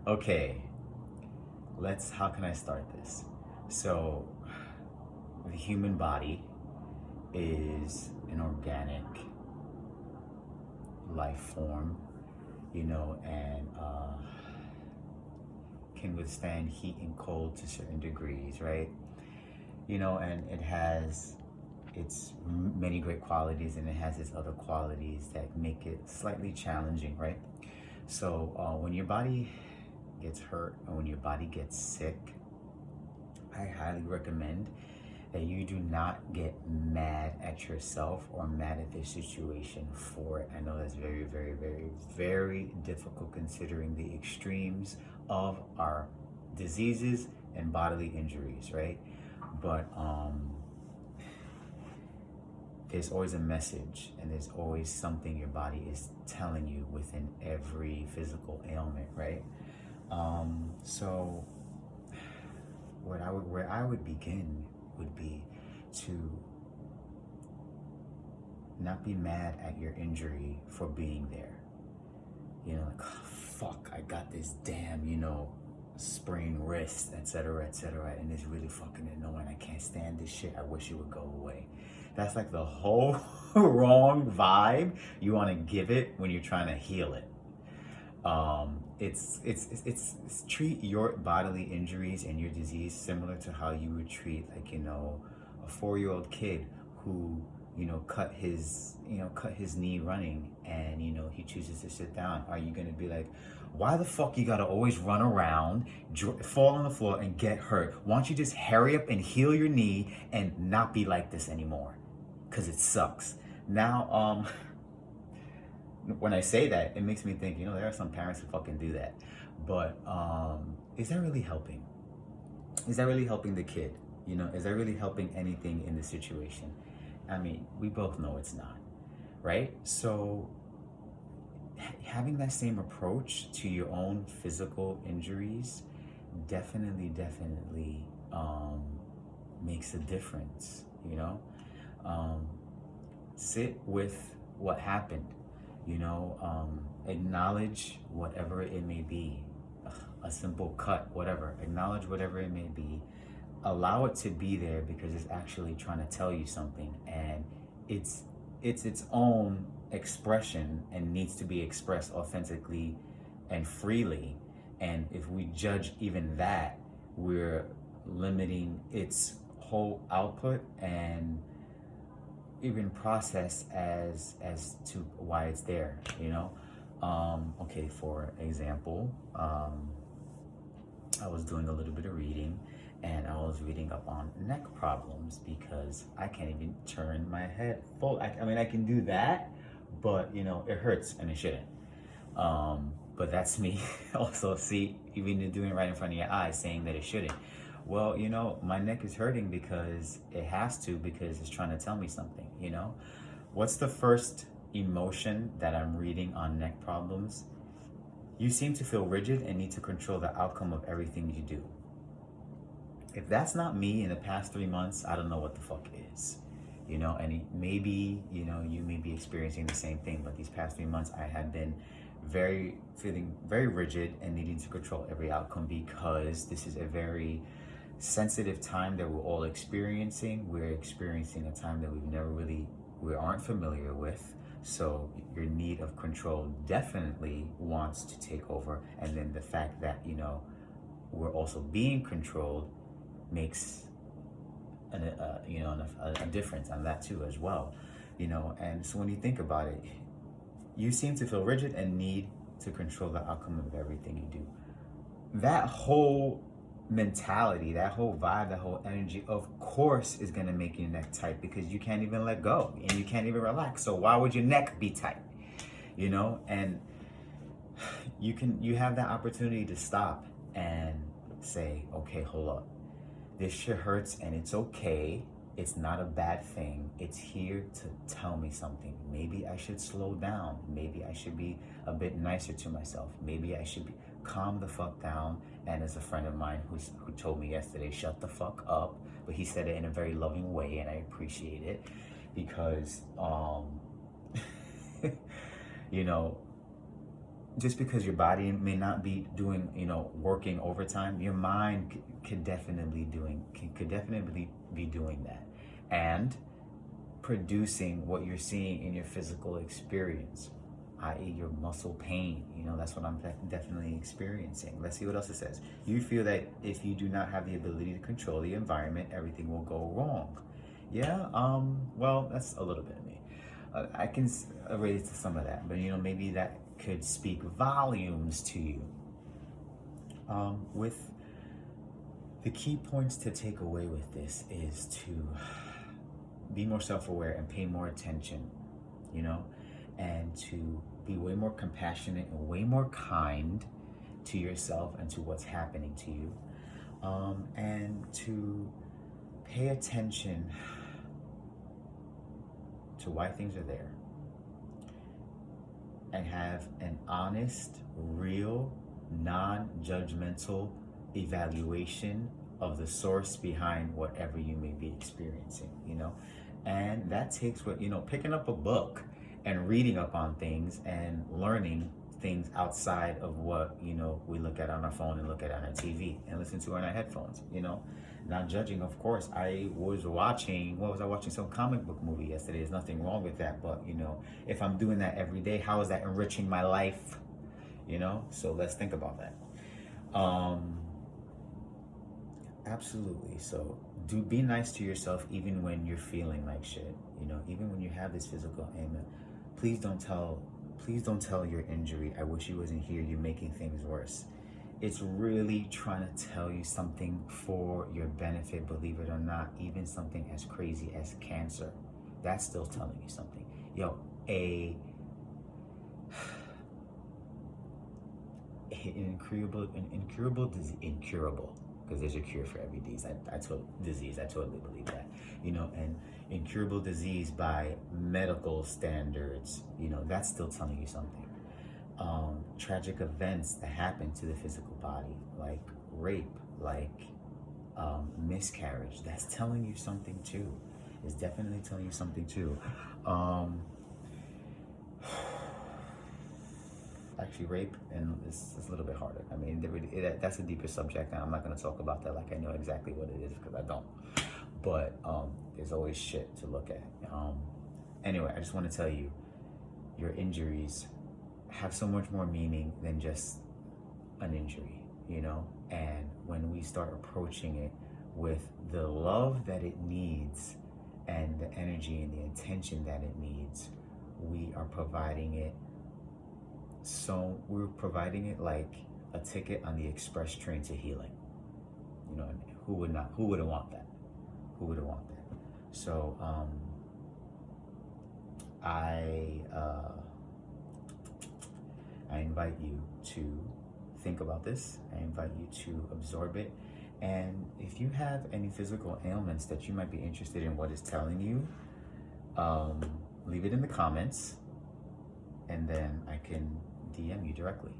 Okay, how can I start this? So, the human body is an organic life form, and can withstand heat and cold to certain degrees, right? And it has its many great qualities, and it has its other qualities that make it slightly challenging, right? So when your body gets hurt or when your body gets sick, I highly recommend that you do not get mad at yourself or mad at the situation for it. I know that's very, very, very, very difficult considering the extremes of our diseases and bodily injuries, right? But there's always a message, and there's always something your body is telling you within every physical ailment, right? So where I would begin would be to not be mad at your injury for being there. Like, oh, fuck, I got this damn, sprained wrist, etc., etc., and it's really fucking annoying. I can't stand this shit. I wish it would go away. That's like the whole wrong vibe you want to give it when you're trying to heal it. It's treat your bodily injuries and your disease similar to how you would treat, like, a 4-year-old kid who cut his knee running, and he chooses to sit down. Are you gonna be like, why the fuck you gotta always run around, fall on the floor and get hurt? Why don't you just hurry up and heal your knee and not be like this anymore? Because it sucks. Now when I say that, it makes me think, there are some parents who fucking do that. But is that really helping? Is that really helping the kid? Is that really helping anything in the situation? I mean, we both know it's not, right? So having that same approach to your own physical injuries definitely makes a difference, sit with what happened, acknowledge whatever it may be, a simple cut, whatever, acknowledge whatever it may be, allow it to be there because it's actually trying to tell you something, and it's its own expression and needs to be expressed authentically and freely. And if we judge even that, we're limiting its whole output and even process as to why it's there. Okay, for example, I was doing a little bit of reading, and I was reading up on neck problems because I can't even turn my head full. I mean, I can do that, but it hurts and it shouldn't. But that's me. Also, see, even doing it right in front of your eyes, saying that it shouldn't. Well, my neck is hurting because it has to, because it's trying to tell me something. What's the first emotion that I'm reading on neck problems? You seem to feel rigid and need to control the outcome of everything you do. If that's not me in the past 3 months, I don't know what the fuck is. And maybe, you may be experiencing the same thing, but these past 3 months I have been feeling very rigid and needing to control every outcome, because this is a very sensitive time that we're all experiencing. We're experiencing a time that we aren't familiar with. So your need of control definitely wants to take over. And then the fact that, we're also being controlled makes a difference on that too as well. And so when you think about it, you seem to feel rigid and need to control the outcome of everything you do. That whole mentality, that whole vibe, that whole energy, of course, is going to make your neck tight, because you can't even let go and you can't even relax. So why would your neck be tight? And you have that opportunity to stop and say, okay, hold up, this shit hurts and it's okay. It's not a bad thing. It's here to tell me something. Maybe I should slow down. Maybe I should be a bit nicer to myself. Maybe I should calm the fuck down. And as a friend of mine who told me yesterday, shut the fuck up. But he said it in a very loving way, and I appreciate it, because, just because your body may not be doing, working overtime, your mind could definitely could definitely be doing that, and producing what you're seeing in your physical experience, i.e., your muscle pain. That's what I'm definitely experiencing. Let's see what else it says. You feel that if you do not have the ability to control the environment, everything will go wrong. Yeah, well, that's a little bit of me. I can relate to some of that, but maybe that could speak volumes to you. With the key points to take away with this is to be more self-aware and pay more attention, and to be way more compassionate and way more kind to yourself and to what's happening to you, and to pay attention to why things are there, and have an honest, real, non-judgmental evaluation of the source behind whatever you may be experiencing, and that takes picking up a book and reading up on things and learning things outside of what we look at on our phone and look at on our TV and listen to on our headphones. Not judging, of course. I was watching some comic book movie yesterday. There's nothing wrong with that, but if I'm doing that every day, how is that enriching my life? So let's think about that. Absolutely. So be nice to yourself even when you're feeling like shit. Even when you have this physical ailment, please don't tell your injury, I wish you wasn't here, you're making things worse. It's really trying to tell you something for your benefit, believe it or not. Even something as crazy as cancer, that's still telling you something. An incurable disease, incurable, because there's a cure for every disease. I totally believe that. An incurable disease by medical standards, that's still telling you something. Tragic events that happen to the physical body, like rape, like miscarriage, that's telling you something too. It's definitely telling you something too. Actually, rape, and it's a little bit harder. I mean, that's a deeper subject, and I'm not going to talk about that like I know exactly what it is, because I don't. But there's always shit to look at. Anyway, I just want to tell you, your injuries have so much more meaning than just an injury, and when we start approaching it with the love that it needs and the energy and the intention that it needs, we're providing it like a ticket on the express train to healing. Who wouldn't want that? So I invite you to think about this. I invite you to absorb it. And if you have any physical ailments that you might be interested in what it's telling you, leave it in the comments, and then I can DM you directly.